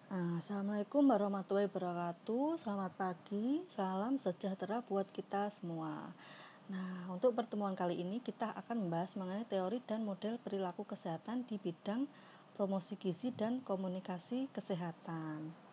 Assalamualaikum warahmatullahi wabarakatuh. Selamat pagi, salam sejahtera buat kita semua. Nah, untuk pertemuan kali ini kita akan membahas mengenai teori dan model perilaku kesehatan di bidang promosi gizi dan komunikasi kesehatan.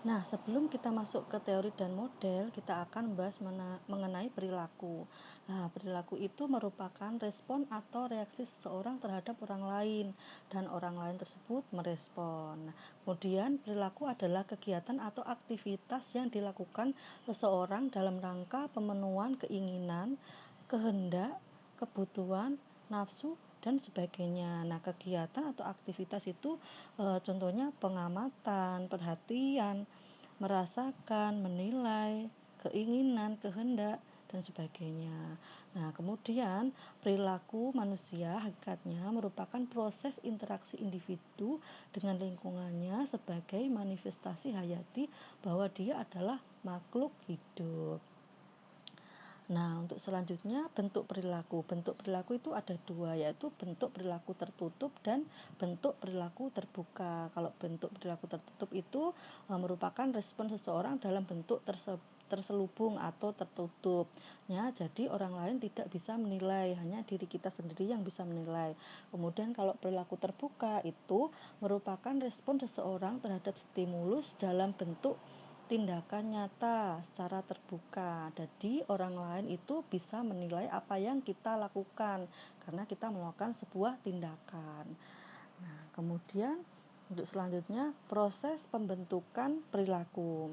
Nah, sebelum kita masuk ke teori dan model, kita akan membahas mengenai perilaku. Nah, perilaku itu merupakan respon atau reaksi seseorang terhadap orang lain, dan orang lain tersebut merespon. Nah, kemudian, perilaku adalah kegiatan atau aktivitas yang dilakukan seseorang dalam rangka pemenuhan keinginan, kehendak, kebutuhan, nafsu, dan sebagainya. Nah, kegiatan atau aktivitas itu contohnya pengamatan, perhatian, merasakan, menilai, keinginan, kehendak, dan sebagainya. Nah, kemudian perilaku manusia hakikatnya merupakan proses interaksi individu dengan lingkungannya sebagai manifestasi hayati bahwa dia adalah makhluk hidup. Nah, untuk selanjutnya bentuk perilaku. Bentuk perilaku itu ada dua, yaitu bentuk perilaku tertutup dan bentuk perilaku terbuka. Kalau bentuk perilaku tertutup itu merupakan respon seseorang dalam bentuk terselubung atau tertutup. Ya, jadi orang lain tidak bisa menilai, hanya diri kita sendiri yang bisa menilai. Kemudian kalau perilaku terbuka itu merupakan respon seseorang terhadap stimulus dalam bentuk tindakan nyata secara terbuka. Jadi orang lain itu bisa menilai apa yang kita lakukan karena kita melakukan sebuah tindakan. Nah, kemudian untuk selanjutnya proses pembentukan perilaku.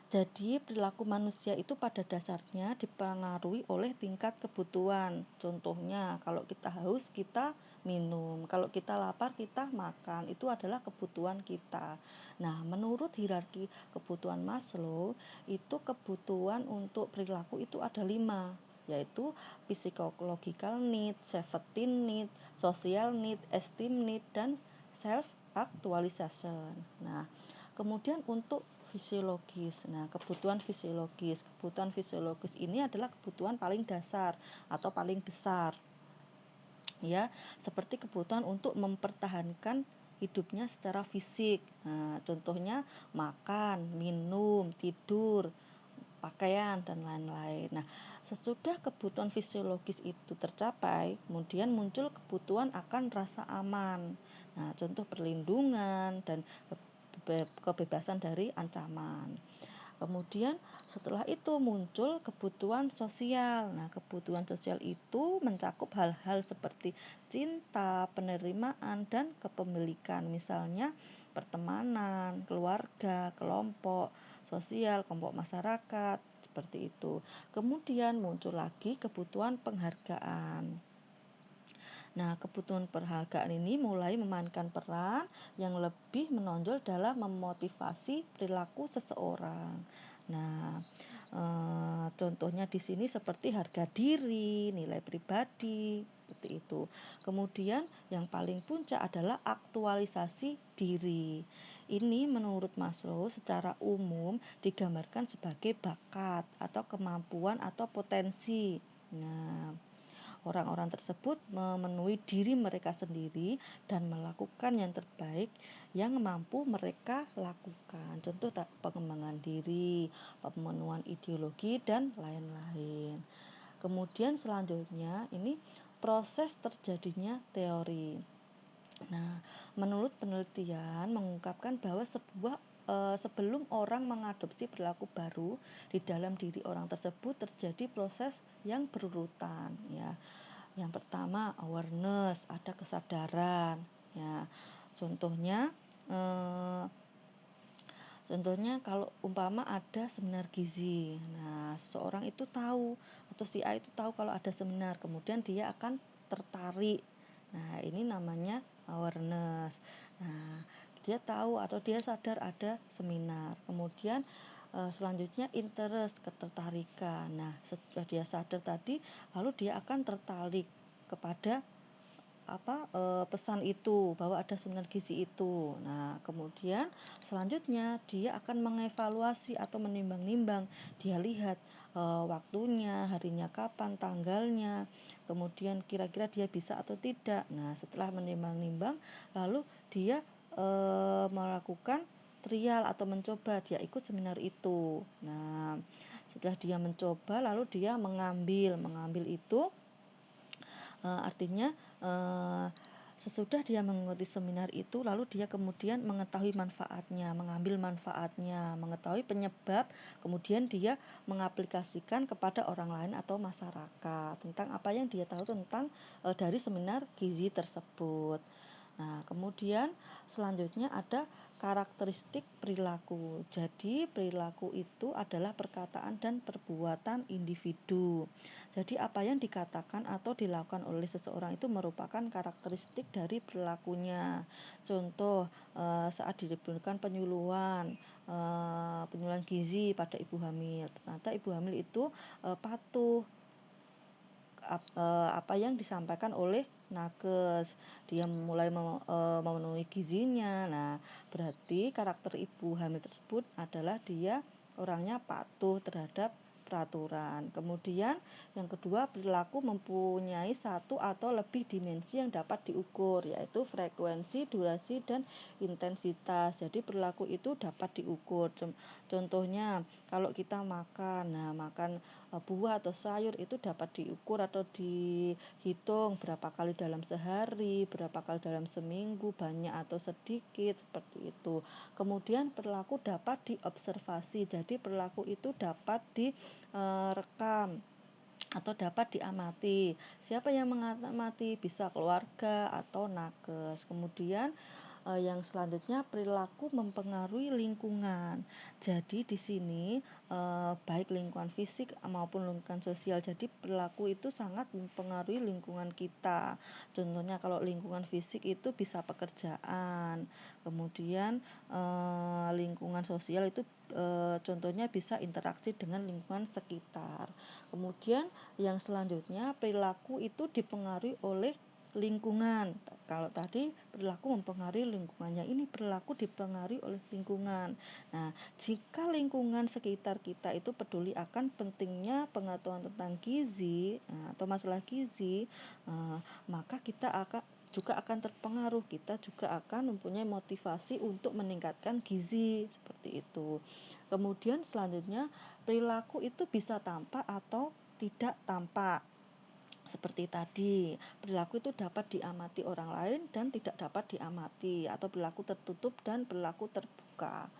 Jadi perilaku manusia itu pada dasarnya dipengaruhi oleh tingkat kebutuhan. Contohnya kalau kita haus kita minum, kalau kita lapar kita makan. Itu adalah kebutuhan kita. Nah, menurut hierarki kebutuhan Maslow, itu kebutuhan untuk perilaku itu ada 5, yaitu physiological need, safety need, social need, esteem need, dan self actualization. Nah, kemudian untuk fisiologis. Nah, kebutuhan fisiologis ini adalah kebutuhan paling dasar atau paling besar. Ya, seperti kebutuhan untuk mempertahankan hidupnya secara fisik. Nah, contohnya makan, minum, tidur, pakaian, dan lain-lain. Nah, sesudah kebutuhan fisiologis itu tercapai, kemudian muncul kebutuhan akan rasa aman. Nah, contoh perlindungan dan kebebasan dari ancaman. Kemudian setelah itu muncul kebutuhan sosial. Nah, kebutuhan sosial itu mencakup hal-hal seperti cinta, penerimaan, dan kepemilikan. Misalnya pertemanan, keluarga, kelompok sosial, kelompok masyarakat, seperti itu. Kemudian muncul lagi kebutuhan penghargaan. Nah, kebutuhan penghargaan ini mulai memainkan peran yang lebih menonjol dalam memotivasi perilaku seseorang. Nah, contohnya di sini seperti harga diri, nilai pribadi, seperti itu. Kemudian yang paling puncak adalah aktualisasi diri. Ini menurut Maslow secara umum digambarkan sebagai bakat atau kemampuan atau potensi. Nah, orang-orang tersebut memenuhi diri mereka sendiri dan melakukan yang terbaik yang mampu mereka lakukan. Contoh pengembangan diri, pemenuhan ideologi, dan lain-lain. Kemudian selanjutnya ini proses terjadinya teori. Nah, menurut penelitian mengungkapkan bahwa sebelum orang mengadopsi perilaku baru di dalam diri orang tersebut terjadi proses yang berurutan, ya. Yang pertama awareness, ada kesadaran, ya. Contohnya eh, contohnya kalau umpama ada seminar gizi. Nah, seseorang itu tahu atau si A itu tahu kalau ada seminar, kemudian dia akan tertarik. Nah, ini namanya awareness. Nah, dia tahu atau dia sadar ada seminar. Kemudian selanjutnya interest, ketertarikan. Nah, setelah dia sadar tadi, lalu dia akan tertarik kepada pesan itu bahwa ada seminar gizi itu. Nah, kemudian selanjutnya dia akan mengevaluasi atau menimbang-nimbang. Dia lihat waktunya, harinya kapan, tanggalnya, kemudian kira-kira dia bisa atau tidak. Nah, setelah menimbang-nimbang, lalu dia melakukan trial atau mencoba, dia ikut seminar itu. Nah, setelah dia mencoba lalu dia mengambil itu, artinya sesudah dia mengikuti seminar itu lalu dia kemudian mengetahui manfaatnya, mengambil manfaatnya, mengetahui penyebab, kemudian dia mengaplikasikan kepada orang lain atau masyarakat tentang apa yang dia tahu tentang dari seminar gizi tersebut. Nah, kemudian selanjutnya ada karakteristik perilaku. Jadi, perilaku itu adalah perkataan dan perbuatan individu. Jadi, apa yang dikatakan atau dilakukan oleh seseorang itu merupakan karakteristik dari perilakunya. Contoh, saat diberikan penyuluhan gizi pada ibu hamil. Ternyata ibu hamil itu patuh apa yang disampaikan oleh nakes, dia mulai memenuhi gizinya. Nah, berarti karakter ibu hamil tersebut adalah dia orangnya patuh terhadap peraturan. Kemudian yang kedua, perilaku mempunyai satu atau lebih dimensi yang dapat diukur, yaitu frekuensi, durasi, dan intensitas. Jadi perilaku itu dapat diukur. Contohnya kalau kita makan buah atau sayur itu dapat diukur atau dihitung berapa kali dalam sehari, berapa kali dalam seminggu, banyak atau sedikit, seperti itu. Kemudian perilaku dapat diobservasi, jadi perilaku itu dapat direkam atau dapat diamati. Siapa yang mengamati? Bisa keluarga atau nakes. Kemudian yang selanjutnya, perilaku mempengaruhi lingkungan. Jadi di sini baik lingkungan fisik maupun lingkungan sosial. Jadi perilaku itu sangat mempengaruhi lingkungan kita. Contohnya kalau lingkungan fisik itu bisa pekerjaan. Kemudian lingkungan sosial itu contohnya bisa interaksi dengan lingkungan sekitar. Kemudian yang selanjutnya, perilaku itu dipengaruhi oleh lingkungan. Kalau tadi perilaku mempengaruhi lingkungannya, ini perilaku dipengaruhi oleh lingkungan. Nah, jika lingkungan sekitar kita itu peduli akan pentingnya pengetahuan tentang gizi atau masalah gizi, maka kita juga akan terpengaruh, kita juga akan mempunyai motivasi untuk meningkatkan gizi, seperti itu. Kemudian selanjutnya, perilaku itu bisa tampak atau tidak tampak. Seperti tadi, perilaku itu dapat diamati orang lain dan tidak dapat diamati, atau perilaku tertutup dan perilaku terbuka.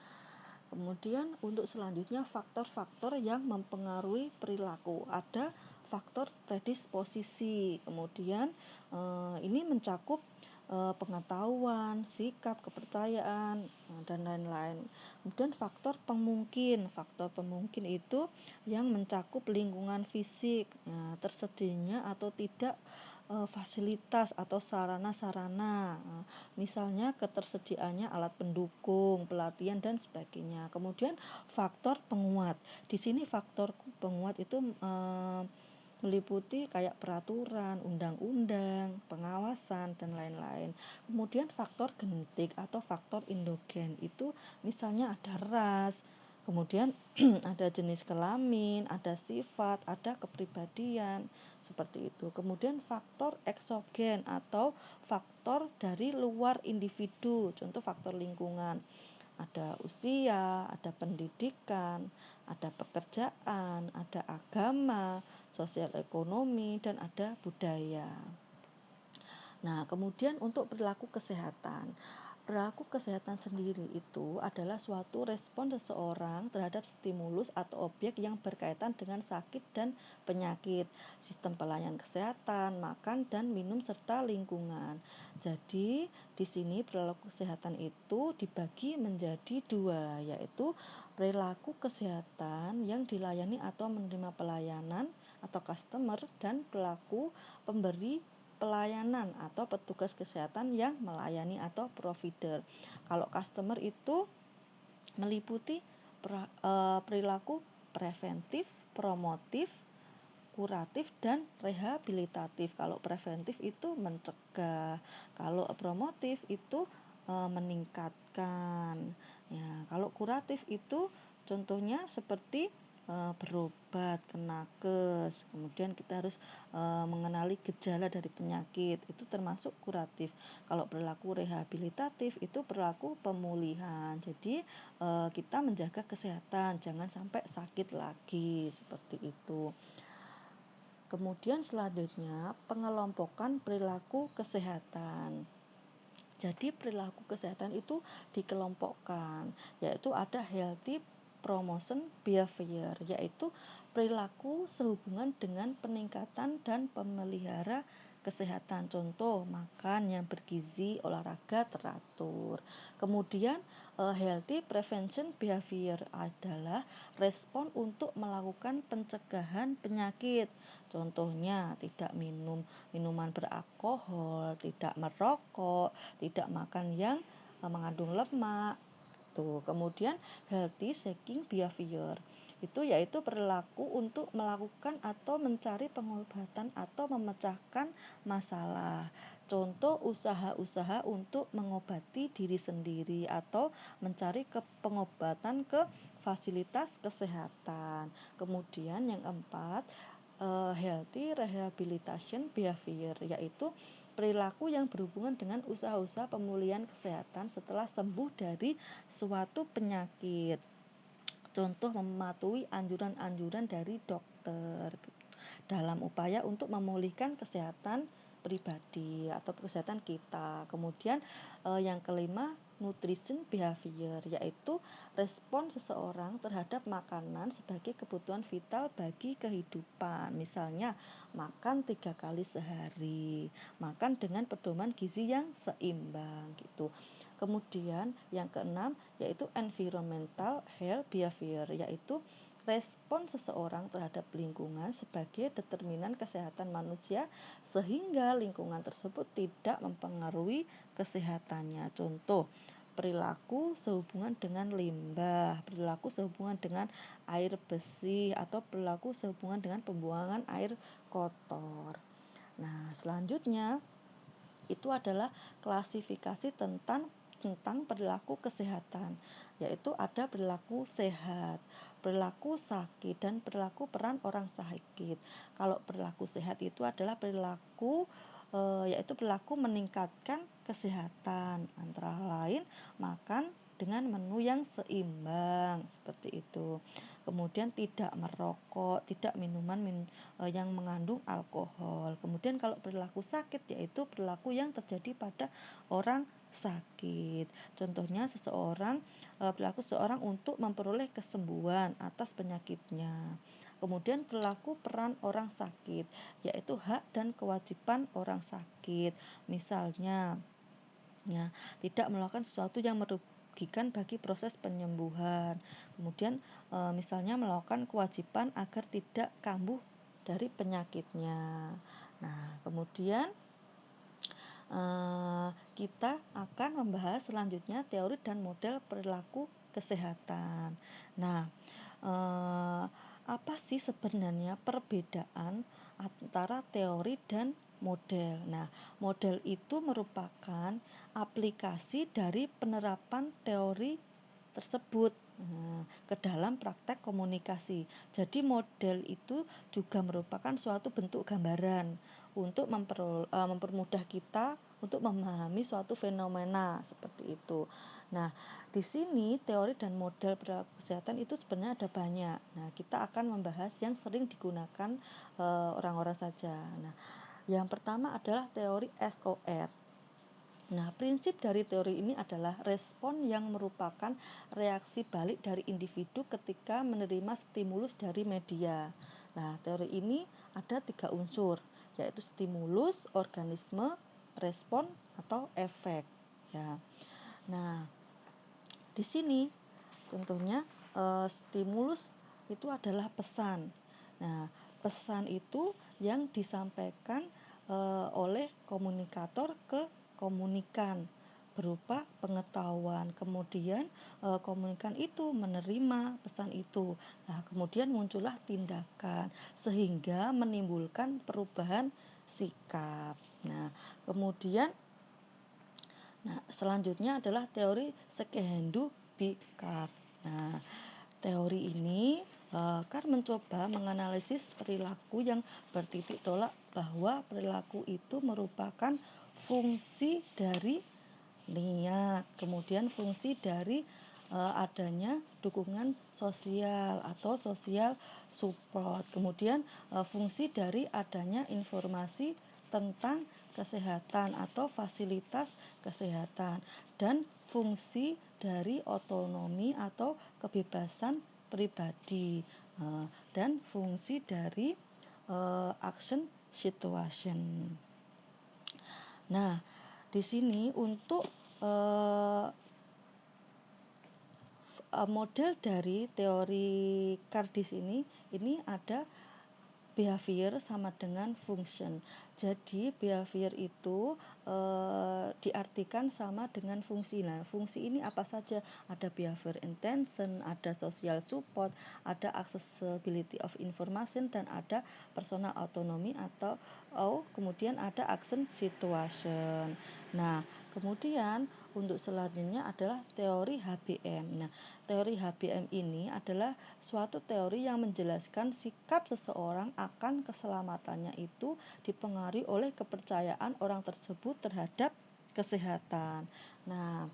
Kemudian untuk selanjutnya, faktor-faktor yang mempengaruhi perilaku. Ada faktor predisposisi. Kemudian ini mencakup pengetahuan, sikap, kepercayaan, dan lain-lain. Kemudian faktor pemungkin itu yang mencakup lingkungan fisik, tersedianya atau tidak fasilitas atau sarana-sarana, misalnya ketersediaannya alat pendukung, pelatihan, dan sebagainya. Kemudian faktor penguat. Di sini faktor penguat itu meliputi kayak peraturan, undang-undang, pengawasan, dan lain-lain. Kemudian faktor genetik atau faktor endogen itu misalnya ada ras, kemudian ada jenis kelamin, ada sifat, ada kepribadian, seperti itu. Kemudian faktor eksogen atau faktor dari luar individu, contoh faktor lingkungan. Ada usia, ada pendidikan, ada pekerjaan, ada agama, sosial ekonomi, dan ada budaya. Nah, kemudian untuk perilaku kesehatan. Perilaku kesehatan sendiri itu adalah suatu respon seseorang terhadap stimulus atau objek yang berkaitan dengan sakit dan penyakit, sistem pelayanan kesehatan, makan dan minum, serta lingkungan. Jadi, di sini perilaku kesehatan itu dibagi menjadi dua, yaitu perilaku kesehatan yang dilayani atau menerima pelayanan atau customer, dan perilaku pemberi pelayanan atau petugas kesehatan yang melayani atau provider. Kalau customer itu meliputi perilaku preventif, promotif, kuratif, dan rehabilitatif. Kalau preventif itu mencegah, kalau promotif itu meningkatkan. Ya, kalau kuratif itu contohnya seperti berobat ke nakes, kemudian kita harus mengenali gejala dari penyakit, itu termasuk kuratif. Kalau perilaku rehabilitatif itu perilaku pemulihan. Jadi kita menjaga kesehatan, jangan sampai sakit lagi, seperti itu. Kemudian selanjutnya pengelompokan perilaku kesehatan. Jadi perilaku kesehatan itu dikelompokkan, yaitu ada healthy promotion behavior, yaitu perilaku sehubungan dengan peningkatan dan pemelihara kesehatan. Contoh, makan yang bergizi, olahraga teratur. Kemudian healthy prevention behavior adalah respon untuk melakukan pencegahan penyakit. Contohnya, tidak minum minuman beralkohol, tidak merokok, tidak makan yang mengandung lemak. Tuh, kemudian healthy seeking behavior itu yaitu perilaku untuk melakukan atau mencari pengobatan atau memecahkan masalah. Contoh usaha-usaha untuk mengobati diri sendiri atau mencari pengobatan ke fasilitas kesehatan. Kemudian yang keempat, healthy rehabilitation behavior, yaitu perilaku yang berhubungan dengan usaha-usaha pemulihan kesehatan setelah sembuh dari suatu penyakit. Contoh, mematuhi anjuran-anjuran dari dokter dalam upaya untuk memulihkan kesehatan pribadi atau kesehatan kita. Kemudian yang kelima, nutrition behavior, yaitu respon seseorang terhadap makanan sebagai kebutuhan vital bagi kehidupan. Misalnya makan 3 kali sehari, makan dengan pedoman gizi yang seimbang gitu. Kemudian yang keenam yaitu environmental health behavior, yaitu respon seseorang terhadap lingkungan sebagai determinan kesehatan manusia sehingga lingkungan tersebut tidak mempengaruhi kesehatannya. Contoh, perilaku sehubungan dengan limbah, perilaku sehubungan dengan air bersih, atau perilaku sehubungan dengan pembuangan air kotor. Nah, selanjutnya itu adalah klasifikasi tentang perilaku kesehatan, yaitu ada perilaku sehat, perilaku sakit, dan perilaku peran orang sakit. Kalau perilaku sehat itu adalah perilaku yaitu perilaku meningkatkan kesehatan, antara lain makan dengan menu yang seimbang, seperti itu. Kemudian tidak merokok, tidak minuman yang mengandung alkohol. Kemudian kalau perilaku sakit yaitu perilaku yang terjadi pada orang sakit. Contohnya perilaku seseorang untuk memperoleh kesembuhan atas penyakitnya. Kemudian perilaku peran orang sakit, yaitu hak dan kewajiban orang sakit. Misalnya, ya, tidak melakukan sesuatu yang merugikan bagi proses penyembuhan. Kemudian misalnya melakukan kewajiban agar tidak kambuh dari penyakitnya. Nah, kemudian kita akan membahas selanjutnya teori dan model perilaku kesehatan. Nah, apa sih sebenarnya perbedaan antara teori dan model? Nah, model itu merupakan aplikasi dari penerapan teori tersebut ke dalam praktek komunikasi. Jadi model itu juga merupakan suatu bentuk gambaran untuk mempermudah kita untuk memahami suatu fenomena seperti itu. Nah, di sini teori dan model perilaku kesehatan itu sebenarnya ada banyak. Nah, kita akan membahas yang sering digunakan orang-orang saja. Nah, yang pertama adalah teori SOR. Nah, prinsip dari teori ini adalah respon yang merupakan reaksi balik dari individu ketika menerima stimulus dari media. Nah, teori ini ada 3 unsur, yaitu stimulus, organisme, respon atau efek. Ya. Nah, di sini contohnya stimulus itu adalah pesan. Nah, pesan itu yang disampaikan oleh komunikator ke komunikan berupa pengetahuan. Kemudian komunikan itu menerima pesan itu. Nah, kemudian muncullah tindakan sehingga menimbulkan perubahan sikap. Nah, kemudian selanjutnya adalah teori Sekehendu Bikap. Nah, teori ini kan mencoba menganalisis perilaku yang bertitik tolak bahwa perilaku itu merupakan fungsi dari niat, kemudian fungsi dari adanya dukungan sosial atau social support, kemudian fungsi dari adanya informasi tentang kesehatan atau fasilitas kesehatan, dan fungsi dari otonomi atau kebebasan pribadi, dan fungsi dari action situation. Nah, di sini untuk model dari teori Cardis ini ada behavior sama dengan function. Jadi behavior itu diartikan sama dengan fungsi. Nah, fungsi ini apa saja? Ada behavior intention, ada social support, ada accessibility of information, dan ada personal autonomy atau kemudian ada action situation. Nah, kemudian untuk selanjutnya adalah teori HBM. Nah, teori HBM ini adalah suatu teori yang menjelaskan sikap seseorang akan keselamatannya itu dipengaruhi oleh kepercayaan orang tersebut terhadap kesehatan. Nah,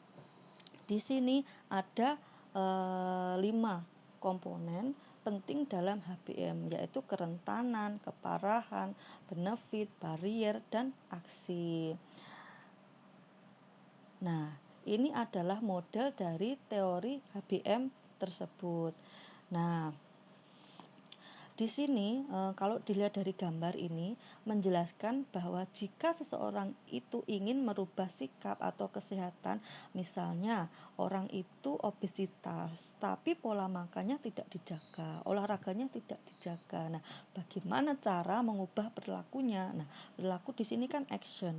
di sini ada 5 komponen penting dalam HBM, yaitu kerentanan, keparahan, benefit, barrier, dan aksi. Nah, ini adalah model dari teori HBM tersebut. Nah, di sini kalau dilihat dari gambar ini menjelaskan bahwa jika seseorang itu ingin merubah sikap atau kesehatan, misalnya orang itu obesitas tapi pola makannya tidak dijaga, olahraganya tidak dijaga. Nah, bagaimana cara mengubah perilakunya? Nah, perilaku di sini kan action.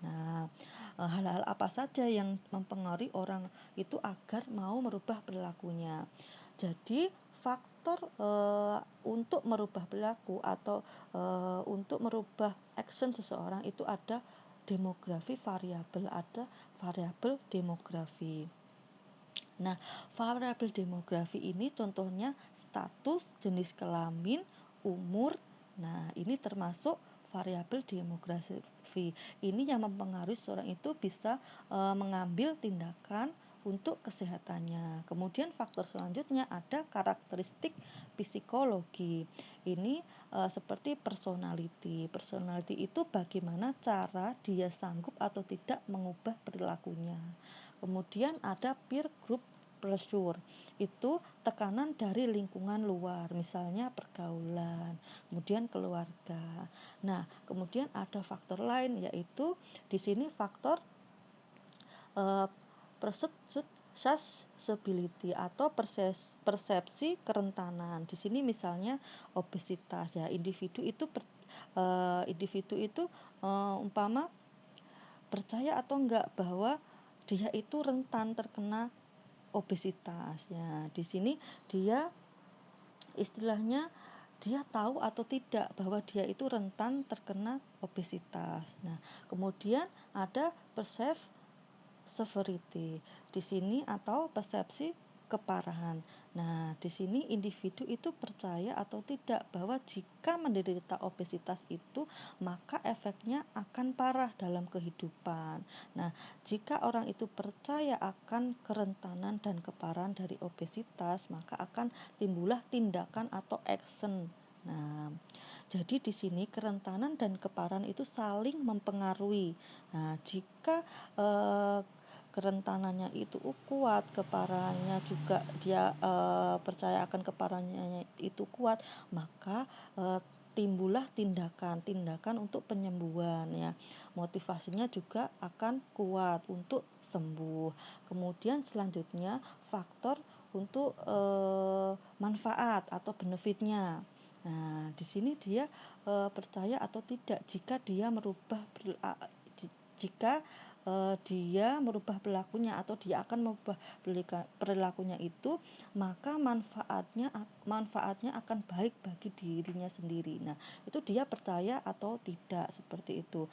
Nah, hal-hal apa saja yang mempengaruhi orang itu agar mau merubah perilakunya? Jadi faktor untuk merubah perilaku atau untuk merubah action seseorang itu ada demografi variabel, ada variabel demografi. Nah, variabel demografi ini contohnya status, jenis kelamin, umur. Nah, ini termasuk variabel demografi. Ini yang mempengaruhi seorang itu bisa mengambil tindakan untuk kesehatannya. Kemudian faktor selanjutnya ada karakteristik psikologi. Ini seperti personality. Personality itu bagaimana cara dia sanggup atau tidak mengubah perilakunya. Kemudian ada peer group pressure, itu tekanan dari lingkungan luar, misalnya pergaulan, kemudian keluarga. Nah, kemudian ada faktor lain, yaitu di sini faktor susceptibility atau persepsi kerentanan. Di sini misalnya obesitas, ya, individu itu umpama percaya atau enggak bahwa dia itu rentan terkena obesitas. Ya, di sini dia istilahnya dia tahu atau tidak bahwa dia itu rentan terkena obesitas. Nah, kemudian ada perceived severity di sini atau persepsi keparahan. Nah, di sini individu itu percaya atau tidak bahwa jika menderita obesitas itu maka efeknya akan parah dalam kehidupan. Nah, jika orang itu percaya akan kerentanan dan keparahan dari obesitas, maka akan timbullah tindakan atau action. Nah, jadi di sini kerentanan dan keparahan itu saling mempengaruhi. Nah, jika kerentanannya itu kuat, keparahannya juga dia percaya akan keparahannya itu kuat, maka timbullah tindakan untuk penyembuhan, ya. Motivasinya juga akan kuat untuk sembuh. Kemudian selanjutnya faktor untuk manfaat atau benefitnya. Nah, di sini dia percaya atau tidak jika dia merubah perilakunya atau dia akan merubah perilakunya itu, maka manfaatnya akan baik bagi dirinya sendiri. Nah, itu dia percaya atau tidak, seperti itu.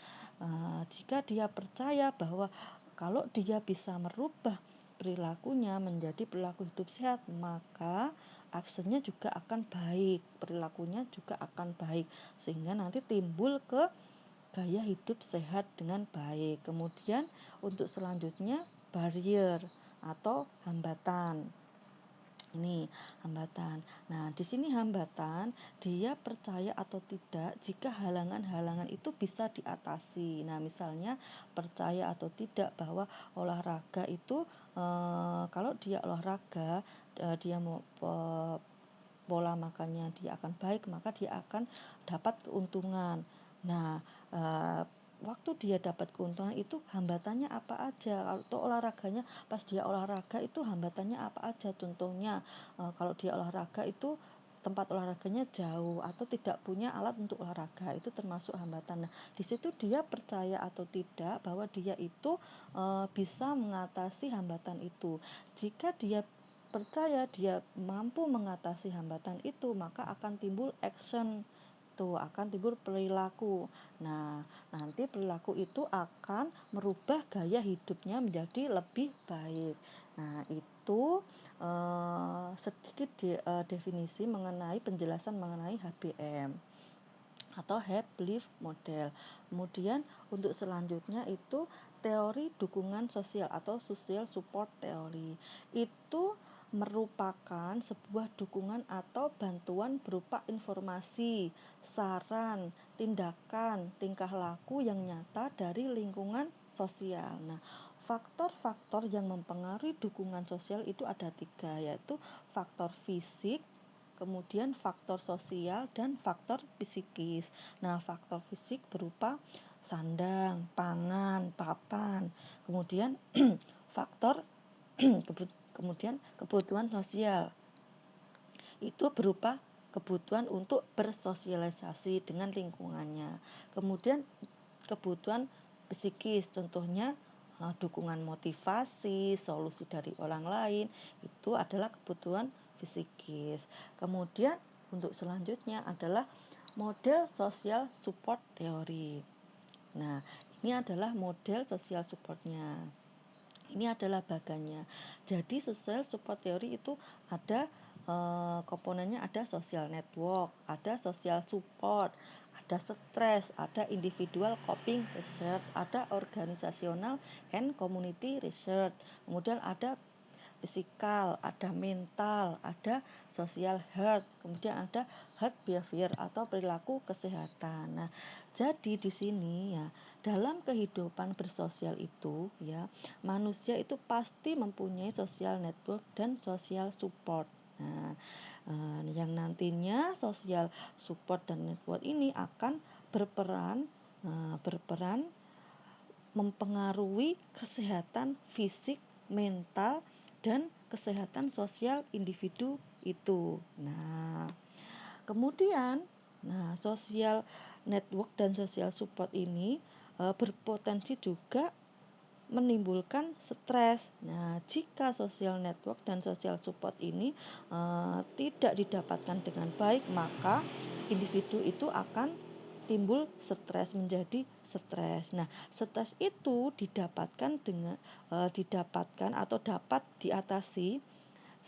Jika dia percaya bahwa kalau dia bisa merubah perilakunya menjadi perilaku hidup sehat, maka aksennya juga akan baik, perilakunya juga akan baik, sehingga nanti timbul ke gaya hidup sehat dengan baik. Kemudian untuk selanjutnya barrier atau hambatan. Ini hambatan. Nah, di sini hambatan, dia percaya atau tidak jika halangan-halangan itu bisa diatasi. Nah, misalnya percaya atau tidak bahwa olahraga itu kalau dia olahraga, dia mau pola makannya dia akan baik, maka dia akan dapat keuntungan. Nah, waktu dia dapat keuntungan itu hambatannya apa aja? Kalau olahraganya, pas dia olahraga itu hambatannya apa aja? Contohnya, kalau dia olahraga itu tempat olahraganya jauh atau tidak punya alat untuk olahraga, itu termasuk hambatan. Nah, di situ dia percaya atau tidak bahwa dia itu bisa mengatasi hambatan itu. Jika dia percaya dia mampu mengatasi hambatan itu, maka akan timbul action, tuh akan timbul perilaku. Nah, nanti perilaku itu akan merubah gaya hidupnya menjadi lebih baik. Nah, itu sedikit definisi mengenai penjelasan mengenai HBM atau Have Belief Model. Kemudian untuk selanjutnya itu teori dukungan sosial atau social support theory. Itu merupakan sebuah dukungan atau bantuan berupa informasi, saran, tindakan, tingkah laku yang nyata dari lingkungan sosial. Nah, faktor-faktor yang mempengaruhi dukungan sosial itu ada 3, yaitu faktor fisik, kemudian faktor sosial dan faktor psikis. Nah, faktor fisik berupa sandang, pangan, papan. Kemudian faktor kemudian kebutuhan sosial itu berupa kebutuhan untuk bersosialisasi dengan lingkungannya. Kemudian kebutuhan psikis, contohnya dukungan motivasi, solusi dari orang lain, itu adalah kebutuhan psikis. Kemudian untuk selanjutnya adalah model social support theory. Nah, ini adalah model social supportnya. Ini adalah bagannya. Jadi social support theory itu ada komponennya, ada social network, ada social support, ada stres, ada individual coping research, ada organizational and community research, kemudian ada physical, ada mental, ada social health, kemudian ada health behavior atau perilaku kesehatan. Nah, jadi di sini ya, dalam kehidupan bersosial itu ya, manusia itu pasti mempunyai social network dan social support. Nah, yang nantinya social support dan network ini akan berperan mempengaruhi kesehatan fisik, mental, dan kesehatan sosial individu itu. Nah, kemudian, sosial network dan sosial support ini berpotensi juga menimbulkan stres. Nah, jika sosial network dan sosial support ini tidak didapatkan dengan baik, maka individu itu akan timbul stres, menjadi stres. Nah, stres itu didapatkan atau dapat diatasi.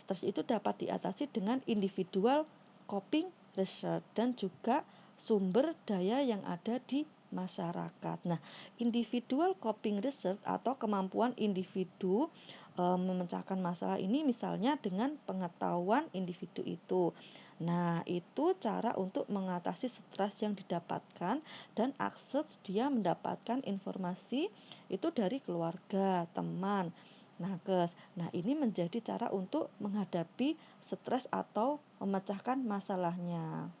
Stres itu dapat diatasi dengan individual coping research dan juga sumber daya yang ada di masyarakat. Nah, individual coping research atau kemampuan individu memecahkan masalah ini misalnya dengan pengetahuan individu itu. Nah, itu cara untuk mengatasi stres yang didapatkan dan akses dia mendapatkan informasi itu dari keluarga, teman, nakes. Nah, ini menjadi cara untuk menghadapi stres atau memecahkan masalahnya.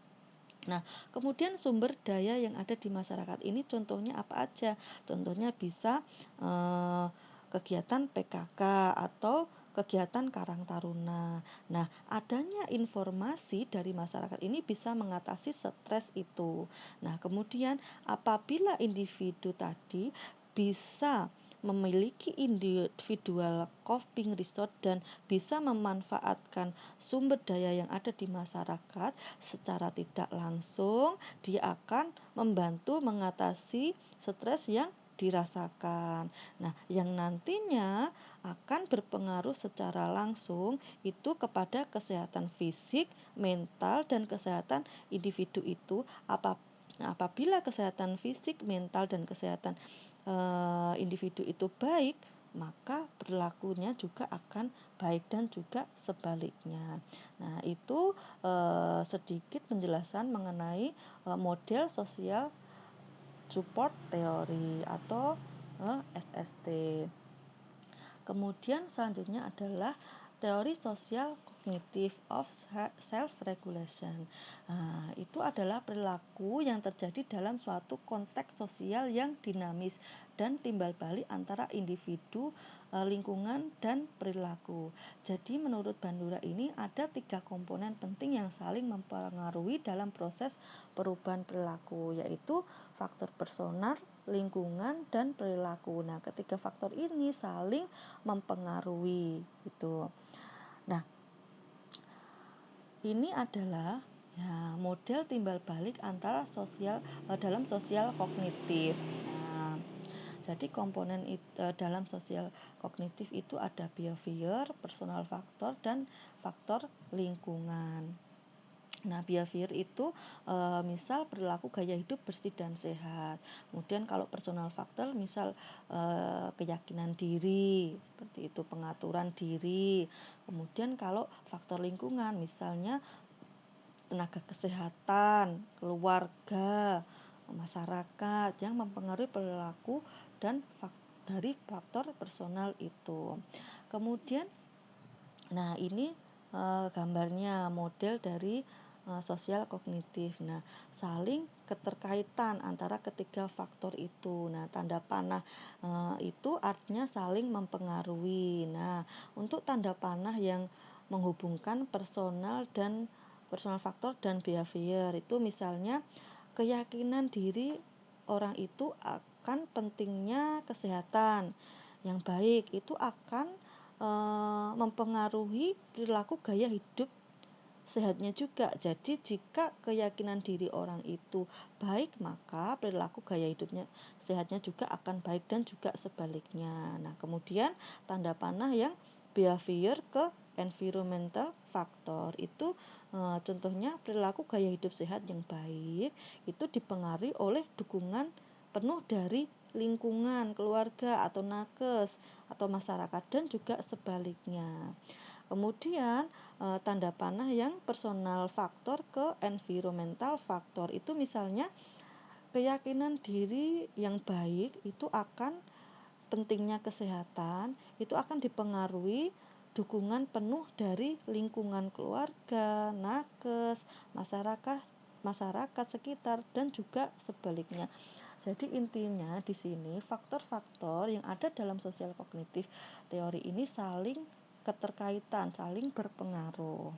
Nah, kemudian sumber daya yang ada di masyarakat ini contohnya apa aja? Contohnya bisa kegiatan PKK atau kegiatan Karang Taruna. Nah, adanya informasi dari masyarakat ini bisa mengatasi stres itu. Nah, kemudian apabila individu tadi bisa memiliki individual coping resource dan bisa memanfaatkan sumber daya yang ada di masyarakat secara tidak langsung, dia akan membantu mengatasi stres yang dirasakan. Nah, yang nantinya akan berpengaruh secara langsung itu kepada kesehatan fisik, mental, dan kesehatan individu itu. Apabila kesehatan fisik, mental, dan kesehatan individu itu baik, maka perilakunya juga akan baik dan juga sebaliknya. Nah, itu sedikit penjelasan mengenai model sosial support teori atau SST. Kemudian selanjutnya adalah teori sosial kognitif of self-regulation. Nah, itu adalah perilaku yang terjadi dalam suatu konteks sosial yang dinamis dan timbal balik antara individu, lingkungan, dan perilaku. Jadi menurut Bandura ini ada 3 komponen penting yang saling mempengaruhi dalam proses perubahan perilaku, yaitu faktor personal, lingkungan, dan perilaku. Nah, ketiga faktor ini saling mempengaruhi itu. Nah, ini adalah model timbal balik antara dalam sosial kognitif. Nah, jadi komponen dalam sosial kognitif itu ada behavior, personal factor, dan faktor lingkungan. Nah, behavior itu misal perilaku gaya hidup bersih dan sehat. Kemudian kalau personal factor misal keyakinan diri, seperti itu, pengaturan diri. Kemudian kalau faktor lingkungan misalnya tenaga kesehatan, keluarga, masyarakat yang mempengaruhi perilaku dan dari faktor personal itu. Kemudian nah, ini gambarnya model dari sosial kognitif. Nah, saling keterkaitan antara ketiga faktor itu. Nah, tanda panah itu artinya saling mempengaruhi. Nah, untuk tanda panah yang menghubungkan personal faktor dan behavior itu misalnya keyakinan diri orang itu akan pentingnya kesehatan yang baik itu akan mempengaruhi perilaku gaya hidup sehatnya juga. Jadi jika keyakinan diri orang itu baik, maka perilaku gaya hidupnya sehatnya juga akan baik dan juga sebaliknya. Nah, kemudian tanda panah yang behavior ke environmental factor itu contohnya perilaku gaya hidup sehat yang baik itu dipengaruhi oleh dukungan penuh dari lingkungan, keluarga atau nakes atau masyarakat dan juga sebaliknya. Kemudian tanda panah yang personal faktor ke environmental faktor itu misalnya keyakinan diri yang baik itu akan pentingnya kesehatan itu akan dipengaruhi dukungan penuh dari lingkungan keluarga, nakes, masyarakat sekitar dan juga sebaliknya. Jadi intinya di sini faktor-faktor yang ada dalam sosial kognitif teori ini saling keterkaitan, saling berpengaruh.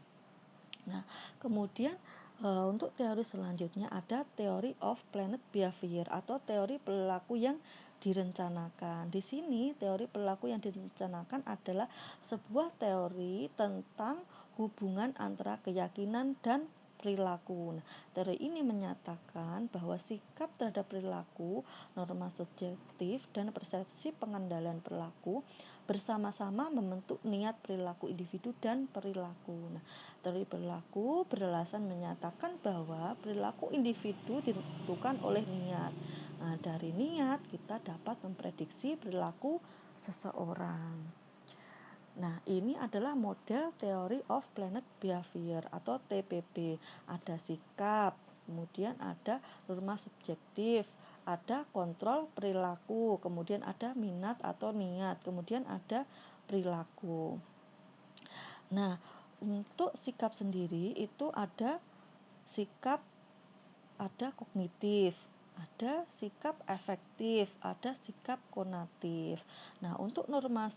Nah, kemudian untuk teori selanjutnya ada teori of planned behavior atau teori perilaku yang direncanakan. Di sini teori perilaku yang direncanakan adalah sebuah teori tentang hubungan antara keyakinan dan perilaku. Nah, teori ini menyatakan bahwa sikap terhadap perilaku, norma subjektif, dan persepsi pengendalian perilaku bersama-sama membentuk niat perilaku individu dan perilaku. Nah, teori perilaku beralasan menyatakan bahwa perilaku individu ditentukan oleh niat. Nah, dari niat kita dapat memprediksi perilaku seseorang. Nah, ini adalah model Theory of Planned Behavior atau TPB. Ada sikap, kemudian ada norma subjektif, ada kontrol perilaku, kemudian ada minat atau niat, kemudian ada perilaku. Nah, untuk sikap sendiri itu ada sikap, ada kognitif, ada sikap efektif, ada sikap konatif. Nah, untuk norma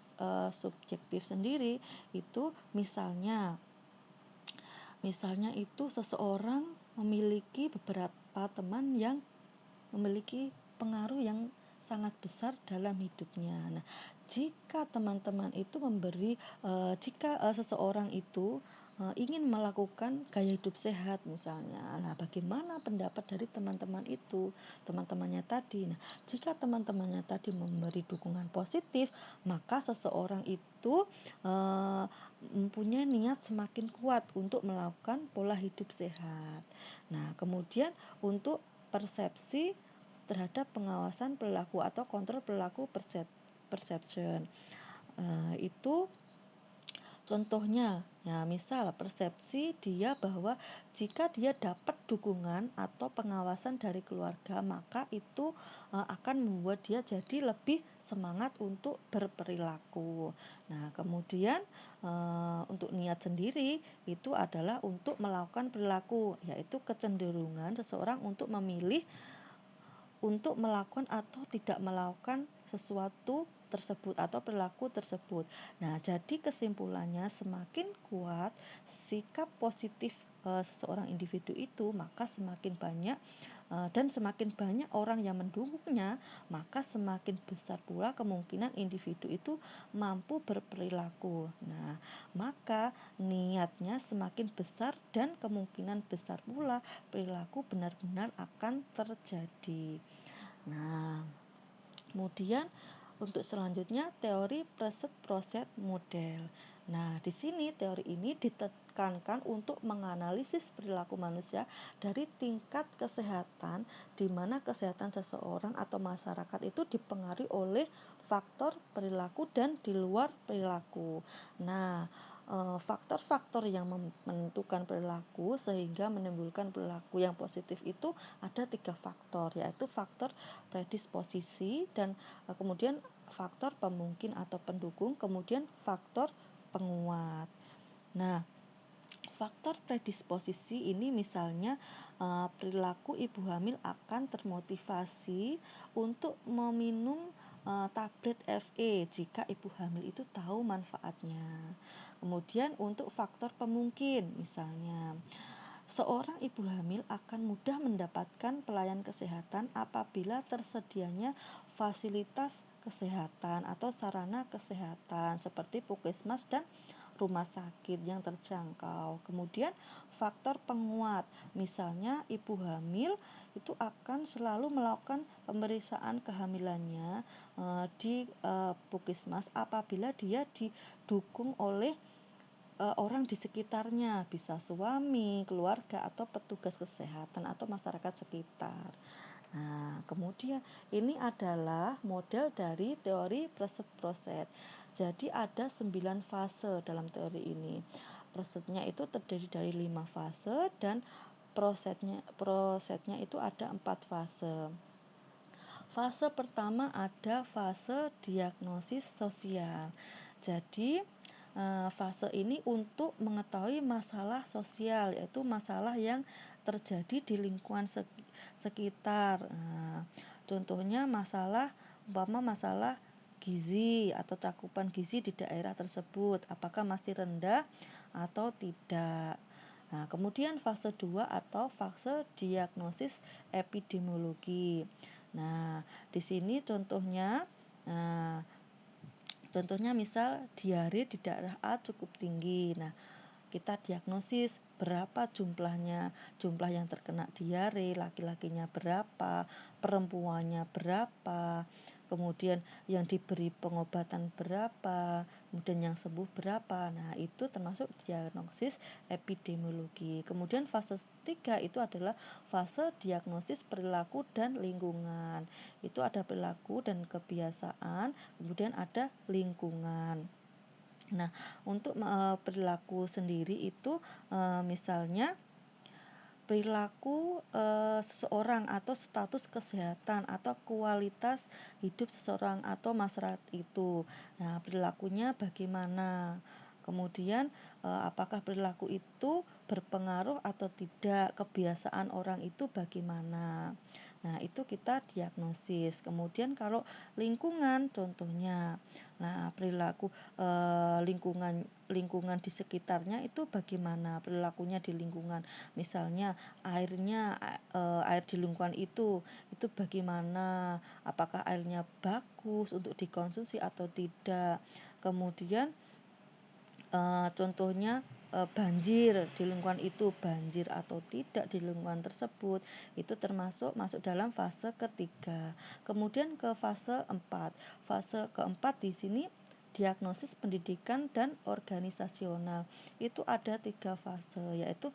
subjektif sendiri itu misalnya itu seseorang memiliki beberapa teman yang memiliki pengaruh yang sangat besar dalam hidupnya. Nah, jika teman-teman itu jika seseorang itu ingin melakukan gaya hidup sehat misalnya. Nah, bagaimana pendapat dari teman-teman itu, teman-temannya tadi? Nah, jika teman-temannya tadi memberi dukungan positif, maka seseorang itu eh, mempunyai niat semakin kuat untuk melakukan pola hidup sehat. Nah, kemudian untuk persepsi terhadap pengawasan perilaku atau kontrol perilaku perception. Itu contohnya, ya misal persepsi dia bahwa jika dia dapat dukungan atau pengawasan dari keluarga, maka itu akan membuat dia jadi lebih semangat untuk berperilaku. Nah, kemudian untuk niat sendiri itu adalah untuk melakukan perilaku, yaitu kecenderungan seseorang untuk memilih untuk melakukan atau tidak melakukan sesuatu tersebut atau perilaku tersebut. Nah, jadi kesimpulannya semakin kuat sikap positif seseorang individu itu, maka semakin banyak dan semakin banyak orang yang mendukungnya, maka semakin besar pula kemungkinan individu itu mampu berperilaku. Nah, maka niatnya semakin besar dan kemungkinan besar pula perilaku benar-benar akan terjadi. Nah, kemudian untuk selanjutnya teori preset-proset model. Nah, di sini teori ini ditekankan untuk menganalisis perilaku manusia dari tingkat kesehatan, di mana kesehatan seseorang atau masyarakat itu dipengaruhi oleh faktor perilaku dan di luar perilaku. Nah, faktor-faktor yang menentukan perilaku sehingga menimbulkan perilaku yang positif itu ada 3 faktor, yaitu faktor predisposisi dan kemudian faktor pemungkin atau pendukung, kemudian faktor penguat. Nah, faktor predisposisi ini misalnya perilaku ibu hamil akan termotivasi untuk meminum tablet FE jika ibu hamil itu tahu manfaatnya. Kemudian untuk faktor pemungkin misalnya seorang ibu hamil akan mudah mendapatkan pelayanan kesehatan apabila tersedianya fasilitas kesehatan atau sarana kesehatan seperti puskesmas dan rumah sakit yang terjangkau. Kemudian faktor penguat, misalnya ibu hamil itu akan selalu melakukan pemeriksaan kehamilannya di puskesmas apabila dia didukung oleh orang di sekitarnya, bisa suami, keluarga, atau petugas kesehatan atau masyarakat sekitar. Nah, kemudian ini adalah model dari teori preset-proset. Jadi ada 9 fase dalam teori ini. Prosetnya itu terdiri dari 5 fase dan prosetnya itu ada 4 fase. Fase pertama ada fase diagnosis sosial. Jadi fase ini untuk mengetahui masalah sosial, yaitu masalah yang terjadi di lingkungan sekitar. Contohnya masalah gizi atau cakupan gizi di daerah tersebut, apakah masih rendah atau tidak. Nah, kemudian fase 2 atau fase diagnosis epidemiologi. Nah, di sini contohnya misal diare di daerah A cukup tinggi. Nah, kita diagnosis berapa jumlah yang terkena diare, laki-lakinya berapa, perempuannya berapa, kemudian yang diberi pengobatan berapa, kemudian yang sembuh berapa. Nah, itu termasuk diagnosis epidemiologi. Kemudian fase 3 itu adalah fase diagnosis perilaku dan lingkungan. Itu ada perilaku dan kebiasaan, kemudian ada lingkungan. Nah, untuk perilaku sendiri itu misalnya perilaku seseorang atau status kesehatan atau kualitas hidup seseorang atau masyarakat itu. Nah, perilakunya bagaimana? Kemudian apakah perilaku itu berpengaruh atau tidak? Kebiasaan orang itu bagaimana? Nah, itu kita diagnosis. Kemudian kalau lingkungan contohnya, nah perilaku lingkungan di sekitarnya itu bagaimana perilakunya di lingkungan. Misalnya air di lingkungan itu bagaimana? Apakah airnya bagus untuk dikonsumsi atau tidak? Kemudian contohnya banjir di lingkungan itu, banjir atau tidak di lingkungan tersebut, itu masuk dalam fase ketiga. Kemudian ke fase 4. Fase keempat di sini diagnosis pendidikan dan organisasional. Itu ada 3 fase, yaitu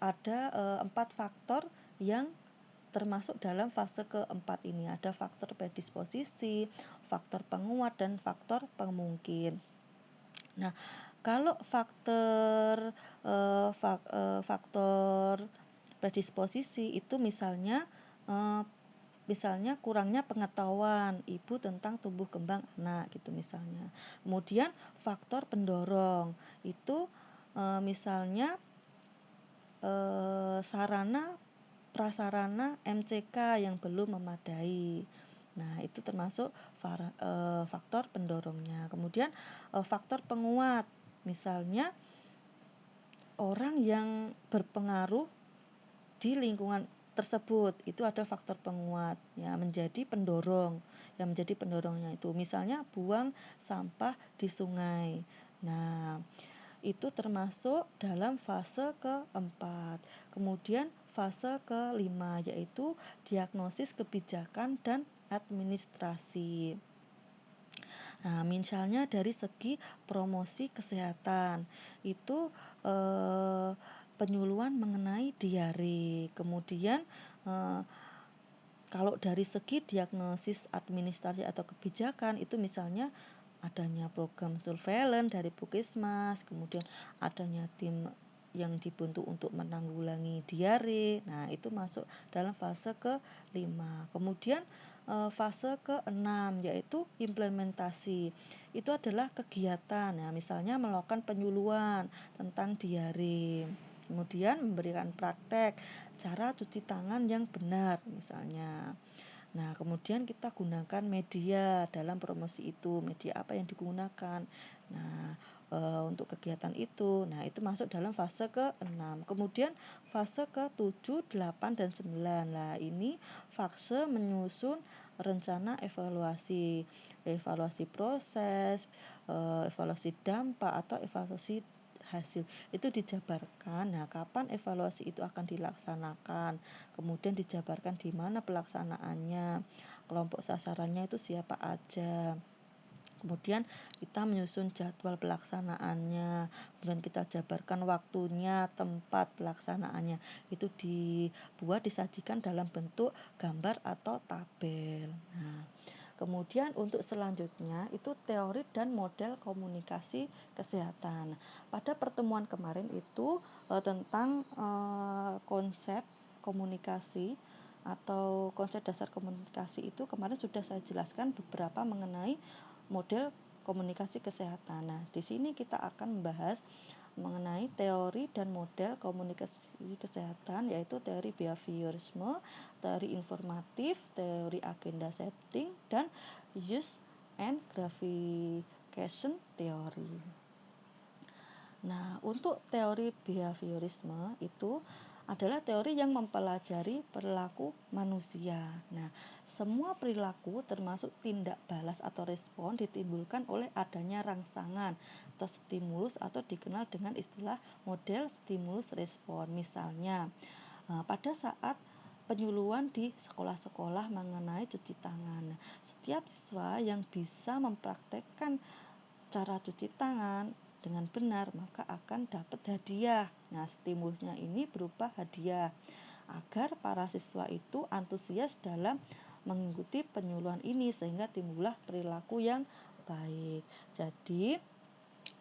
ada 4 faktor yang termasuk dalam fase keempat ini. Ada faktor predisposisi, faktor penguat, dan faktor pemungkin. Nah, kalau faktor predisposisi itu misalnya kurangnya pengetahuan ibu tentang tumbuh kembang anak gitu misalnya. Kemudian faktor pendorong itu misalnya sarana prasarana MCK yang belum memadai. Nah, itu termasuk faktor pendorongnya. Kemudian faktor penguat, misalnya orang yang berpengaruh di lingkungan tersebut, itu ada faktor penguat ya, yang menjadi pendorongnya itu. Misalnya buang sampah di sungai. Nah, itu termasuk dalam fase keempat. Kemudian fase kelima yaitu diagnosis kebijakan dan administrasi. Nah, misalnya dari segi promosi kesehatan, itu penyuluhan mengenai diare. Kemudian kalau dari segi diagnosis administrasi atau kebijakan, itu misalnya adanya program surveillance dari Puskesmas, kemudian adanya tim yang dibentuk untuk menanggulangi diare. Nah, itu masuk dalam fase ke-5. Kemudian fase ke-6 yaitu implementasi. Itu adalah kegiatan ya, misalnya melakukan penyuluhan tentang diare. Kemudian memberikan praktek cara cuci tangan yang benar misalnya. Nah, kemudian kita gunakan media dalam promosi itu. Media apa yang digunakan? Nah, untuk kegiatan itu. Nah, itu masuk dalam fase ke-6. Kemudian fase ke-7, 8, dan 9. Nah, ini fase menyusun rencana evaluasi. Evaluasi proses, evaluasi dampak atau evaluasi hasil. Itu dijabarkan. Nah, kapan evaluasi itu akan dilaksanakan? Kemudian dijabarkan di mana pelaksanaannya, kelompok sasarannya itu siapa aja. Kemudian kita menyusun jadwal pelaksanaannya, kemudian kita jabarkan waktunya, tempat pelaksanaannya. Itu disajikan dalam bentuk gambar atau tabel. Nah, kemudian untuk selanjutnya itu teori dan model komunikasi kesehatan. Pada pertemuan kemarin itu tentang konsep komunikasi atau konsep dasar komunikasi itu kemarin sudah saya jelaskan beberapa mengenai model komunikasi kesehatan. Nah, di sini kita akan membahas mengenai teori dan model komunikasi kesehatan, yaitu teori behaviorisme, teori informatif, teori agenda setting, dan use and gratification theory. Nah, untuk teori behaviorisme itu adalah teori yang mempelajari perilaku manusia. Nah, semua perilaku termasuk tindak balas atau respon ditimbulkan oleh adanya rangsangan atau stimulus atau dikenal dengan istilah model stimulus respon. Misalnya, pada saat penyuluhan di sekolah-sekolah mengenai cuci tangan. Setiap siswa yang bisa mempraktekkan cara cuci tangan dengan benar maka akan dapat hadiah. Nah, stimulusnya ini berupa hadiah agar para siswa itu antusias dalam mengikuti penyuluhan ini sehingga timbullah perilaku yang baik. Jadi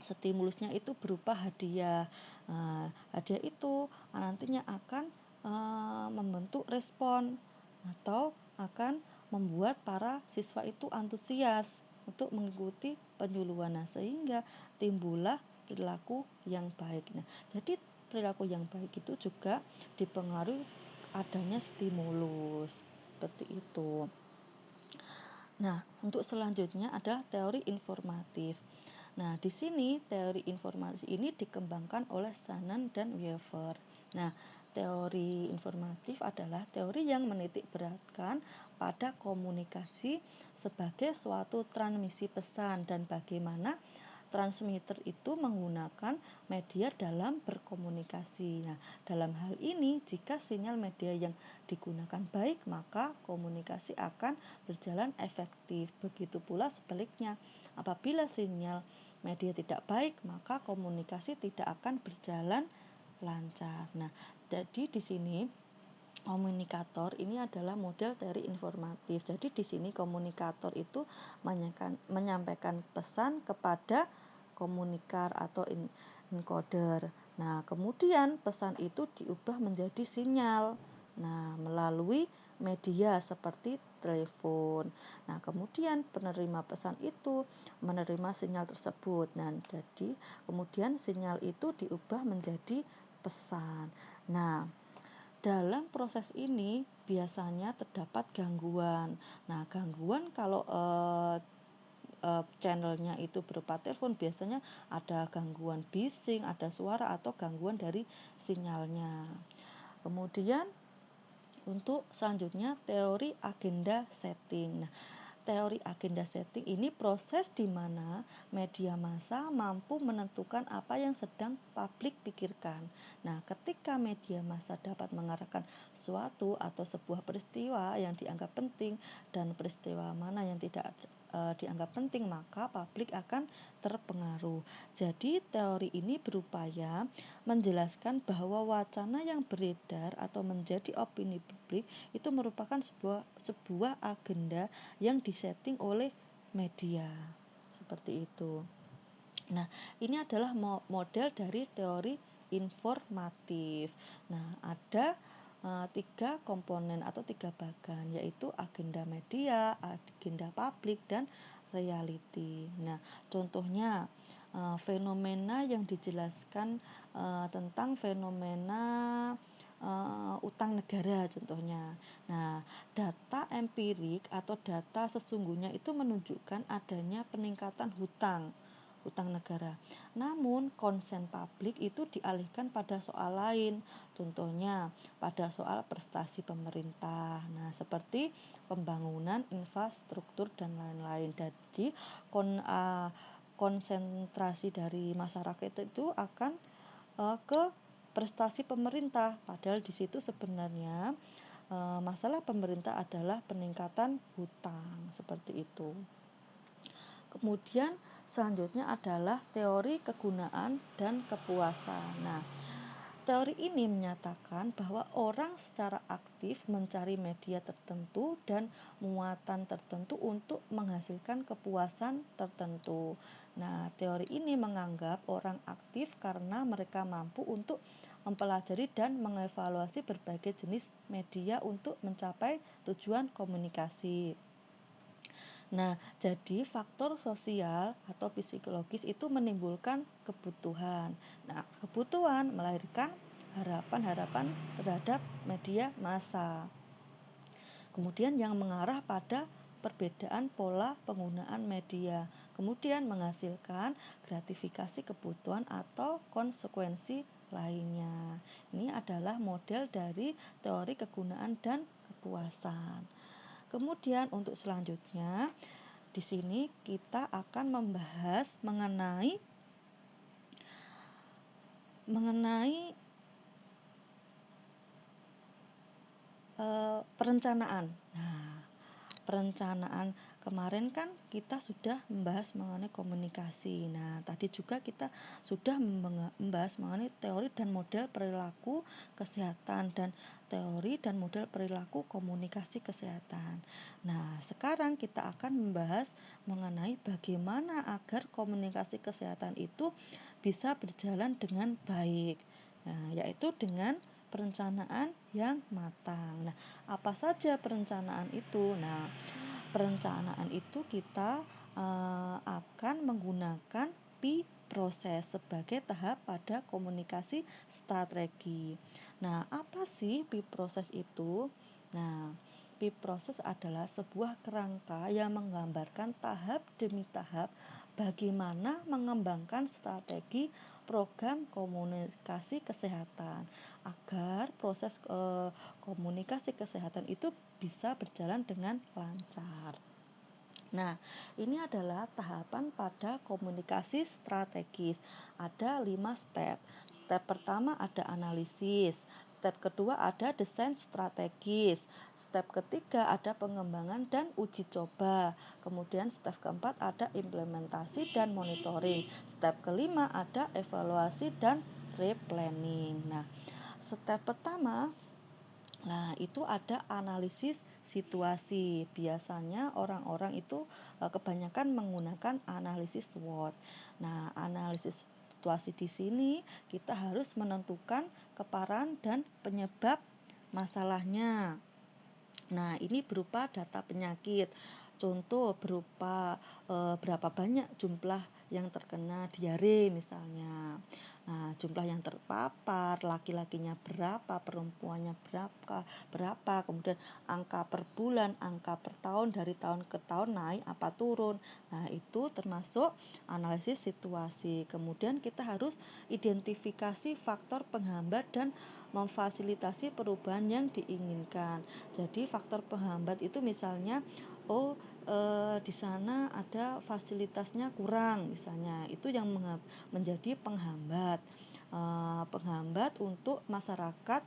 stimulusnya itu berupa hadiah. Nah, hadiah itu nantinya akan membentuk respon atau akan membuat para siswa itu antusias untuk mengikuti penyuluhan. Nah, sehingga timbullah perilaku yang baik. Nah, jadi perilaku yang baik itu juga dipengaruhi adanya stimulus. Seperti itu. Nah, untuk selanjutnya adalah teori informatif. Nah, di sini teori informasi ini dikembangkan oleh Shannon dan Weaver. Nah, teori informatif adalah teori yang menitik beratkan pada komunikasi sebagai suatu transmisi pesan dan bagaimana transmitter itu menggunakan media dalam berkomunikasi. Nah, dalam hal ini, jika sinyal media yang digunakan baik, maka komunikasi akan berjalan efektif. Begitu pula sebaliknya, apabila sinyal media tidak baik, maka komunikasi tidak akan berjalan lancar. Nah, jadi di sini komunikator ini adalah model dari informatif. Jadi di sini komunikator itu menyampaikan pesan kepada komunikar atau encoder. Nah, kemudian pesan itu diubah menjadi sinyal. Nah, melalui media seperti telepon. Nah, kemudian penerima pesan itu menerima sinyal tersebut. Nah, jadi kemudian sinyal itu diubah menjadi pesan. Nah, dalam proses ini biasanya terdapat gangguan. Nah, gangguan kalau channelnya itu berupa telepon, biasanya ada gangguan bising, ada suara atau gangguan dari sinyalnya. Kemudian untuk selanjutnya teori agenda setting. Nah, teori agenda setting ini proses di mana media massa mampu menentukan apa yang sedang publik pikirkan. Nah, ketika media massa dapat mengarahkan suatu atau sebuah peristiwa yang dianggap penting dan peristiwa mana yang tidak dianggap penting, maka publik akan terpengaruh. Jadi, teori ini berupaya menjelaskan bahwa wacana yang beredar atau menjadi opini publik itu merupakan sebuah agenda yang disetting oleh media. Seperti itu. Nah, ini adalah model dari teori informatif. Nah, ada 3 komponen atau 3 bagan, yaitu agenda media, agenda publik, dan reality. Nah, contohnya fenomena yang dijelaskan tentang fenomena utang negara contohnya. Nah, data empirik atau data sesungguhnya itu menunjukkan adanya peningkatan hutang negara. Namun, konsen publik itu dialihkan pada soal lain, contohnya pada soal prestasi pemerintah. Nah, seperti pembangunan infrastruktur dan lain-lain. Jadi, konsentrasi dari masyarakat itu akan ke prestasi pemerintah. Padahal di situ sebenarnya masalah pemerintah adalah peningkatan hutang, seperti itu. Kemudian selanjutnya adalah teori kegunaan dan kepuasan. Nah, teori ini menyatakan bahwa orang secara aktif mencari media tertentu dan muatan tertentu untuk menghasilkan kepuasan tertentu. Nah, teori ini menganggap orang aktif karena mereka mampu untuk mempelajari dan mengevaluasi berbagai jenis media untuk mencapai tujuan komunikasi. Nah, jadi faktor sosial atau psikologis itu menimbulkan kebutuhan. Nah, kebutuhan melahirkan harapan-harapan terhadap media massa. Kemudian yang mengarah pada perbedaan pola penggunaan media. Kemudian menghasilkan gratifikasi kebutuhan atau konsekuensi lainnya. Ini adalah model dari teori kegunaan dan kepuasan. Kemudian untuk selanjutnya di sini kita akan membahas mengenai perencanaan. Nah, perencanaan kemarin kan kita sudah membahas mengenai komunikasi. Nah, tadi juga kita sudah membahas mengenai teori dan model perilaku kesehatan dan teori dan model perilaku komunikasi kesehatan. Nah, sekarang kita akan membahas mengenai bagaimana agar komunikasi kesehatan itu bisa berjalan dengan baik. Nah, yaitu dengan perencanaan yang matang. Nah, apa saja perencanaan itu? Nah, perencanaan itu kita akan menggunakan proses sebagai tahap pada komunikasi strategi. Nah, apa sih PIP proses itu? Nah, PIP proses adalah sebuah kerangka yang menggambarkan tahap demi tahap bagaimana mengembangkan strategi program komunikasi kesehatan agar proses komunikasi kesehatan itu bisa berjalan dengan lancar. Nah, ini adalah tahapan pada komunikasi strategis. Ada 5 step. Step pertama ada analisis. Step kedua ada desain strategis. Step ketiga ada pengembangan dan uji coba. Kemudian step keempat ada implementasi dan monitoring. Step kelima ada evaluasi dan replanning. Nah, step pertama, nah, itu ada analisis situasi. Biasanya orang-orang itu kebanyakan menggunakan analisis SWOT. Nah, analisis situasi di sini kita harus menentukan keparaan dan penyebab masalahnya. Nah, ini berupa data penyakit. Contoh berupa berapa banyak jumlah yang terkena diare misalnya. Nah, jumlah yang terpapar, laki-lakinya berapa, perempuannya berapa, kemudian angka per bulan, angka per tahun, dari tahun ke tahun naik apa turun. Nah, itu termasuk analisis situasi. Kemudian kita harus identifikasi faktor penghambat dan memfasilitasi perubahan yang diinginkan. Jadi faktor penghambat itu misalnya, di sana ada fasilitasnya kurang misalnya, itu yang menjadi penghambat. Penghambat untuk masyarakat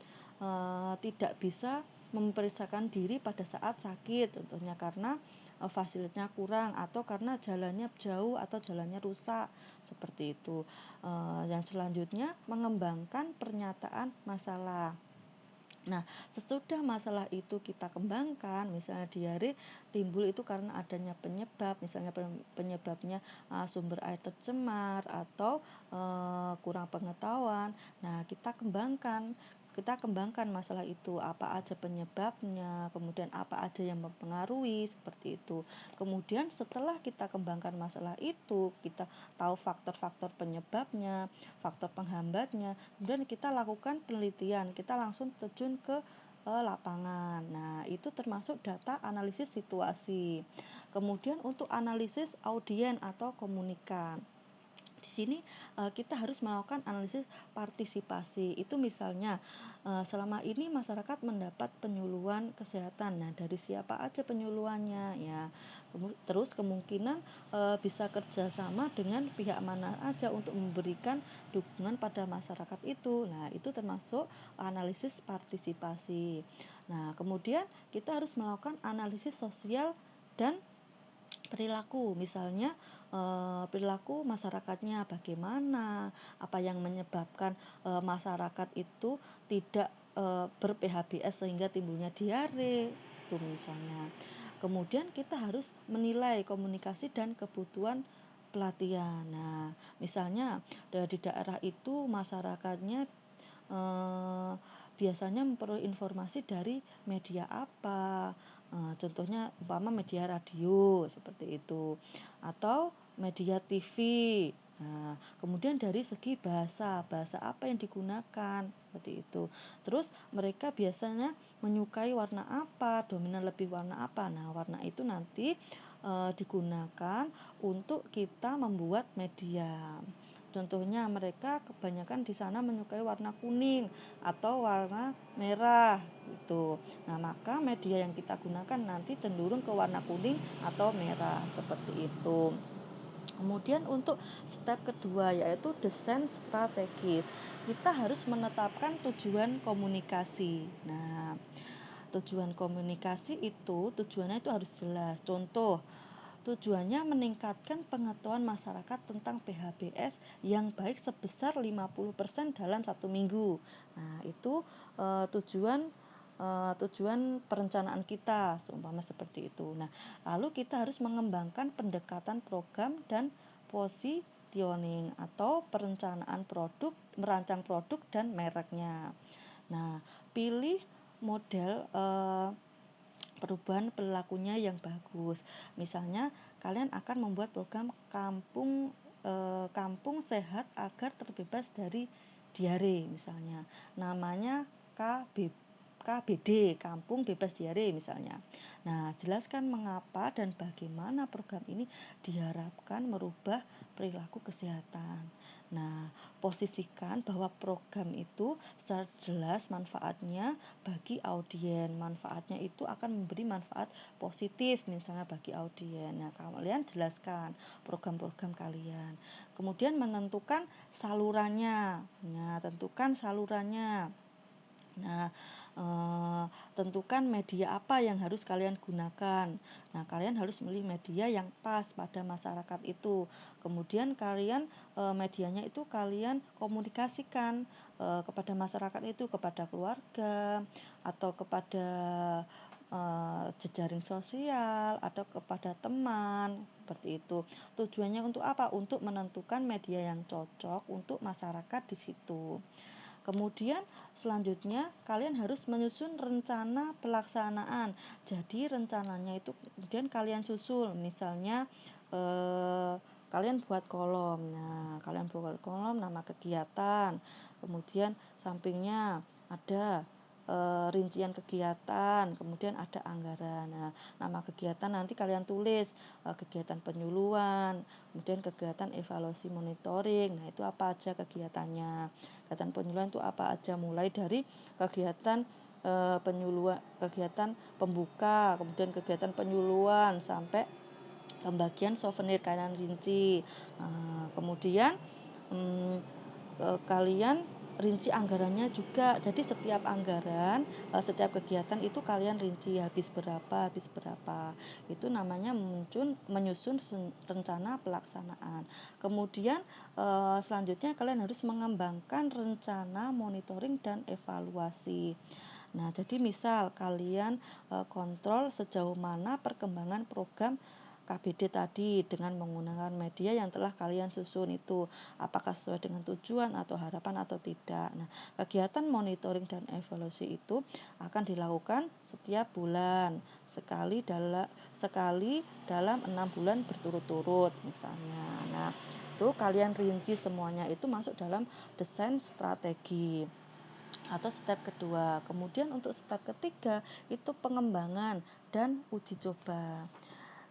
tidak bisa memeriksakan diri pada saat sakit, contohnya karena fasilitasnya kurang atau karena jalannya jauh atau jalannya rusak, seperti itu. Yang selanjutnya mengembangkan pernyataan masalah. Nah, sesudah masalah itu kita kembangkan, misalnya diare timbul itu karena adanya penyebab, misalnya penyebabnya sumber air tercemar atau kurang pengetahuan. Nah, kita kembangkan masalah itu, apa aja penyebabnya, kemudian apa aja yang mempengaruhi, seperti itu. Kemudian setelah kita kembangkan masalah itu, kita tahu faktor-faktor penyebabnya, faktor penghambatnya, kemudian kita lakukan penelitian, kita langsung terjun ke lapangan. Nah, itu termasuk data analisis situasi. Kemudian untuk analisis audien atau komunikan. Di sini kita harus melakukan analisis partisipasi. Itu misalnya selama ini masyarakat mendapat penyuluhan kesehatan. Nah, dari siapa aja penyuluhannya ya. Terus kemungkinan bisa kerjasama dengan pihak mana aja untuk memberikan dukungan pada masyarakat itu. Nah, itu termasuk analisis partisipasi. Nah, kemudian kita harus melakukan analisis sosial dan perilaku, misalnya perilaku masyarakatnya bagaimana, apa yang menyebabkan masyarakat itu tidak ber-PHBS sehingga timbulnya diare, itu misalnya. Kemudian kita harus menilai komunikasi dan kebutuhan pelatihan. Nah, misalnya di daerah itu masyarakatnya biasanya memperoleh informasi dari media apa, contohnya umpama media radio seperti itu, atau media TV. Nah, kemudian dari segi bahasa apa yang digunakan, seperti itu. Terus mereka biasanya menyukai warna apa, dominan lebih warna apa. Nah, warna itu nanti digunakan untuk kita membuat media. Contohnya mereka kebanyakan di sana menyukai warna kuning atau warna merah gitu. Nah, maka media yang kita gunakan nanti cenderung ke warna kuning atau merah, seperti itu. Kemudian untuk step kedua yaitu desain strategis. Kita harus menetapkan tujuan komunikasi. Nah, tujuan komunikasi itu tujuannya itu harus jelas. Contoh, tujuannya meningkatkan pengetahuan masyarakat tentang PHBS yang baik sebesar 50% dalam 1 minggu. Nah, itu tujuan perencanaan kita, seumpama seperti itu. Nah, lalu kita harus mengembangkan pendekatan program dan positioning atau perencanaan produk, merancang produk dan mereknya. Nah, pilih model perubahan perilakunya yang bagus. Misalnya kalian akan membuat program kampung sehat agar terbebas dari diare misalnya. Namanya KBD, Kampung Bebas Diare misalnya. Nah, jelaskan mengapa dan bagaimana program ini diharapkan merubah perilaku kesehatan. Nah, posisikan bahwa program itu secara jelas manfaatnya bagi audiens. Manfaatnya itu akan memberi manfaat positif misalnya bagi audiens. Nah, kalian jelaskan program-program kalian. Kemudian menentukan salurannya. Nah, tentukan salurannya. Nah, tentukan media apa yang harus kalian gunakan. Nah, kalian harus memilih media yang pas pada masyarakat itu. Kemudian kalian medianya itu kalian komunikasikan kepada masyarakat itu, kepada keluarga atau kepada jejaring sosial atau kepada teman seperti itu. Tujuannya untuk apa? Untuk menentukan media yang cocok untuk masyarakat di situ. Kemudian selanjutnya kalian harus menyusun rencana pelaksanaan. Jadi rencananya itu kemudian kalian susul. Misalnya kalian buat kolom. Nah, kalian buat kolom nama kegiatan. Kemudian sampingnya ada rincian kegiatan, kemudian ada anggaran. Nah, nama kegiatan nanti kalian tulis kegiatan penyuluhan, kemudian kegiatan evaluasi monitoring. Nah, itu apa aja kegiatannya. Kegiatan penyuluhan itu apa aja, mulai dari kegiatan penyuluhan, kegiatan pembuka, kemudian kegiatan penyuluhan sampai pembagian souvenir kalian rinci. Kemudian kalian rinci anggarannya juga. Jadi setiap anggaran, setiap kegiatan itu kalian rinci habis berapa. Itu namanya menyusun rencana pelaksanaan. Kemudian selanjutnya kalian harus mengembangkan rencana monitoring dan evaluasi. Nah, jadi misal kalian kontrol sejauh mana perkembangan program KBD tadi dengan menggunakan media yang telah kalian susun itu, apakah sesuai dengan tujuan atau harapan atau tidak. Nah, kegiatan monitoring dan evaluasi itu akan dilakukan setiap bulan, sekali dalam 6 bulan berturut-turut misalnya. Nah, itu kalian rinci semuanya, itu masuk dalam desain strategi atau step kedua. Kemudian untuk step ketiga itu pengembangan dan uji coba.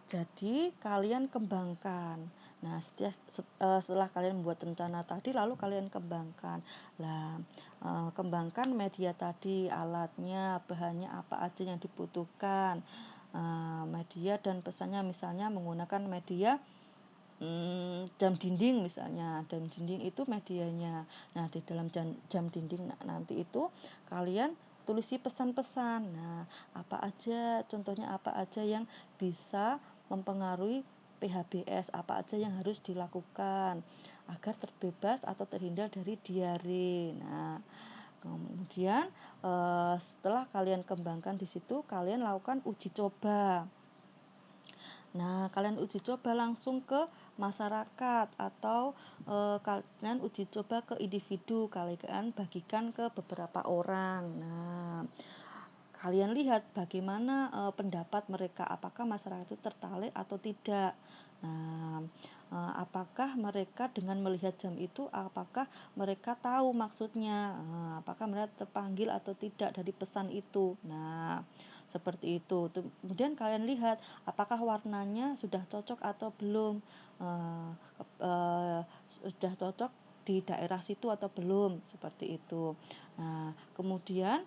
Jadi kalian kembangkan. Nah, setelah kalian membuat rencana tadi, lalu kalian kembangkan. Lah, kembangkan media tadi, alatnya, bahannya apa aja yang dibutuhkan, media dan pesannya, misalnya menggunakan media jam dinding misalnya. Jam dinding itu medianya. Nah, di dalam jam dinding nanti itu kalian tulisi pesan-pesan. Nah, apa aja, contohnya apa aja yang bisa mempengaruhi PHBS, apa aja yang harus dilakukan agar terbebas atau terhindar dari diare. Nah, kemudian setelah kalian kembangkan di situ, kalian lakukan uji coba. Nah, kalian uji coba langsung ke masyarakat atau kalian uji coba ke individu, kalian bagikan ke beberapa orang. Nah, kalian lihat bagaimana pendapat mereka, apakah masyarakat itu tertarik atau tidak. Nah, apakah mereka dengan melihat jam itu, apakah mereka tahu maksudnya, apakah mereka terpanggil atau tidak dari pesan itu. Nah, seperti itu. Kemudian kalian lihat apakah warnanya sudah cocok atau belum, sudah cocok di daerah situ atau belum, seperti itu. Nah, kemudian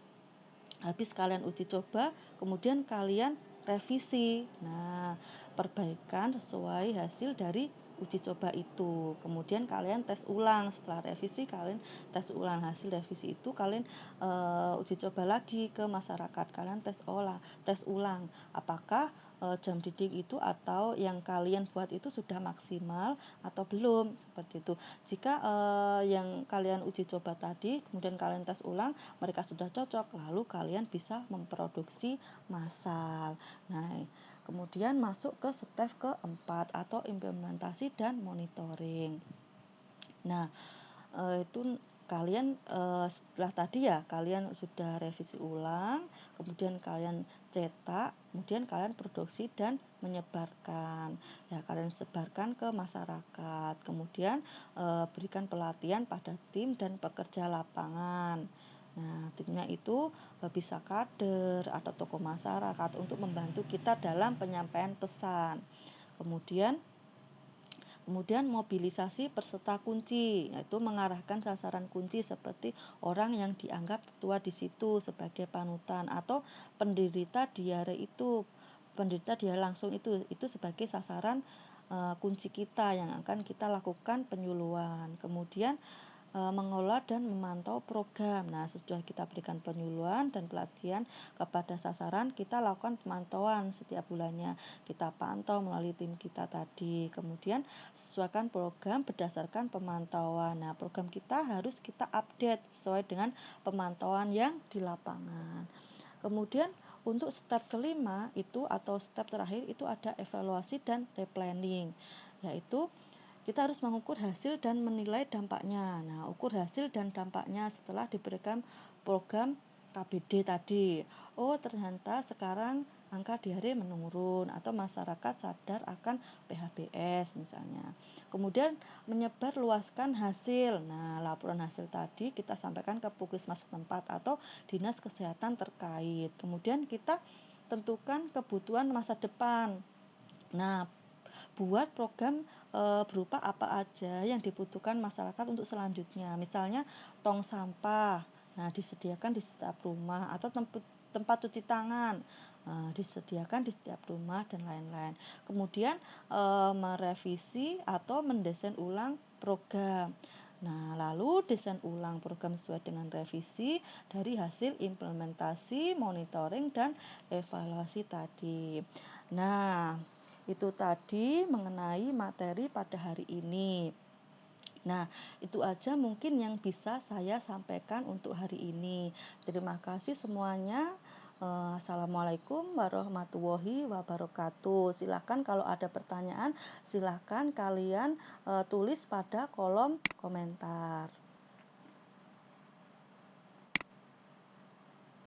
habis kalian uji coba, kemudian kalian revisi. Nah, perbaikan sesuai hasil dari uji coba itu. Kemudian kalian tes ulang. Setelah revisi, kalian tes ulang. Hasil revisi itu kalian uji coba lagi ke masyarakat. Kalian tes ulang. Apakah jam dinding itu atau yang kalian buat itu sudah maksimal atau belum, seperti itu. Jika yang kalian uji coba tadi kemudian kalian tes ulang, mereka sudah cocok, lalu kalian bisa memproduksi massal. Nah, kemudian masuk ke step keempat atau implementasi dan monitoring. Nah, itu kalian setelah tadi ya kalian sudah revisi ulang, kemudian kalian cetak, kemudian kalian produksi dan menyebarkan. Ya, kalian sebarkan ke masyarakat. Kemudian berikan pelatihan pada tim dan pekerja lapangan. Nah, timnya itu bisa kader atau tokoh masyarakat untuk membantu kita dalam penyampaian pesan. Kemudian Kemudian mobilisasi peserta kunci, yaitu mengarahkan sasaran kunci seperti orang yang dianggap tua di situ sebagai panutan atau penderita diare itu, penderita diare langsung itu sebagai sasaran kunci kita yang akan kita lakukan penyuluhan. Kemudian mengelola dan memantau program. Nah, sesudah kita berikan penyuluhan dan pelatihan kepada sasaran, kita lakukan pemantauan setiap bulannya. Kita pantau melalui tim kita tadi. Kemudian sesuaikan program berdasarkan pemantauan. Nah, program kita harus kita update sesuai dengan pemantauan yang di lapangan. Kemudian untuk step kelima itu atau step terakhir itu ada evaluasi dan replanning, yaitu kita harus mengukur hasil dan menilai dampaknya. Nah, ukur hasil dan dampaknya setelah diberikan program KBD tadi. Oh, ternyata sekarang angka diare menurun atau masyarakat sadar akan PHBS misalnya. Kemudian menyebar luaskan hasil. Nah, laporan hasil tadi kita sampaikan ke puskesmas setempat atau dinas kesehatan terkait. Kemudian kita tentukan kebutuhan masa depan. Nah, buat program berupa apa aja yang dibutuhkan masyarakat untuk selanjutnya. Misalnya tong sampah, nah disediakan di setiap rumah atau tempat cuci tangan. Disediakan di setiap rumah dan lain-lain. Kemudian merevisi atau mendesain ulang program. Nah, lalu desain ulang program sesuai dengan revisi dari hasil implementasi, monitoring, dan evaluasi tadi. Nah, itu tadi mengenai materi pada hari ini. Nah, itu aja mungkin yang bisa saya sampaikan untuk hari ini. Terima kasih semuanya. Assalamualaikum warahmatullahi wabarakatuh. Silahkan kalau ada pertanyaan, silahkan kalian tulis pada kolom komentar.